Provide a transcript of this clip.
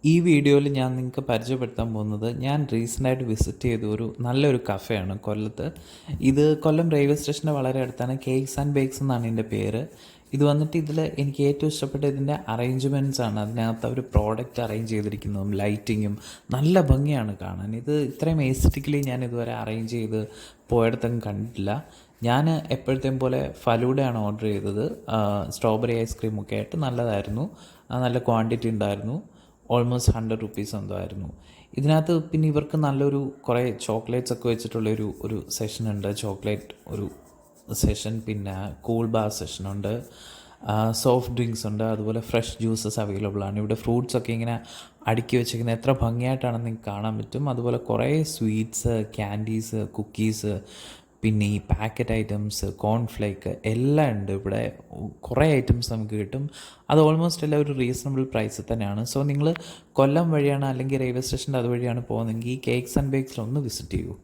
ഈ വീഡിയോയിൽ ഞാൻ നിങ്ങൾക്ക് പരിചയപ്പെടുത്താൻ പോകുന്നത് ഞാൻ റീസെൻ്റായിട്ട് വിസിറ്റ് ചെയ്ത ഒരു നല്ലൊരു കഫേയാണ് കൊല്ലത്ത്. ഇത് കൊല്ലം റെയിൽവേ സ്റ്റേഷൻ്റെ വളരെ അടുത്താണ്. കേക്ക്സ് ആൻഡ് ബേക്സ് എന്നാണ് ഇതിൻ്റെ പേര്. ഇത് വന്നിട്ട് ഇതിൽ എനിക്ക് ഏറ്റവും ഇഷ്ടപ്പെട്ട ഇതിൻ്റെ അറേഞ്ച്മെൻറ്റ്സ് ആണ്. അതിനകത്ത് അവർ പ്രോഡക്റ്റ് അറേഞ്ച് ചെയ്തിരിക്കുന്നതും ലൈറ്റിങ്ങും നല്ല ഭംഗിയാണ് കാണാൻ. ഇത് ഇത്രയും എസ്തെറ്റിക്കലി ഞാൻ ഇതുവരെ അറേഞ്ച് ചെയ്ത് പോയിടത്തും കണ്ടിട്ടില്ല. ഞാൻ എപ്പോഴത്തെയും പോലെ ഫലൂഡയാണ് ഓർഡർ ചെയ്തത്. സ്ട്രോബെറി ഐസ്ക്രീമൊക്കെ ആയിട്ട് നല്ലതായിരുന്നു. നല്ല ക്വാണ്ടിറ്റി ഉണ്ടായിരുന്നു. ഓൾമോസ്റ്റ് 100 റുപ്പീസ് എന്തോ ആയിരുന്നു. ഇതിനകത്ത് പിന്നെ ഇവർക്ക് നല്ലൊരു കുറേ ചോക്ലേറ്റ്സ് ഒക്കെ വെച്ചിട്ടുള്ളൊരു സെഷൻ ഉണ്ട്. ചോക്ലേറ്റ് ഒരു സെഷൻ, പിന്നെ കൂൾ ബാർ സെഷനുണ്ട്, സോഫ്റ്റ് ഡ്രിങ്ക്സ് ഉണ്ട്, അതുപോലെ ഫ്രഷ് ജ്യൂസസ് അവൈലബിൾ ആണ്. ഇവിടെ ഫ്രൂട്ട്സ് ഒക്കെ ഇങ്ങനെ അടുക്കി വെച്ചിരിക്കുന്നത് എത്ര ഭംഗിയായിട്ടാണെന്ന് നിങ്ങൾക്ക് കാണാൻ പറ്റും. അതുപോലെ കുറേ സ്വീറ്റ്സ്, ക്യാൻഡീസ്, കുക്കീസ്, പിന്നെ ഈ പാക്കറ്റ് ഐറ്റംസ്, കോൺഫ്ലേക്ക് എല്ലാം ഉണ്ട്. ഇവിടെ കുറേ ഐറ്റംസ് നമുക്ക് കിട്ടും. അത് ഓൾമോസ്റ്റ് എല്ലാം ഒരു റീസണബിൾ പ്രൈസിൽ തന്നെയാണ്. സോ നിങ്ങൾ കൊല്ലം വഴിയാണ് അല്ലെങ്കിൽ റെയിൽവേ സ്റ്റേഷൻ്റെ അതുവഴിയാണ് പോകുന്നതെങ്കിൽ ഈ കേക്ക്സ് ആൻഡ് ബേക്സിൽ ഒന്ന് വിസിറ്റ് ചെയ്യൂ.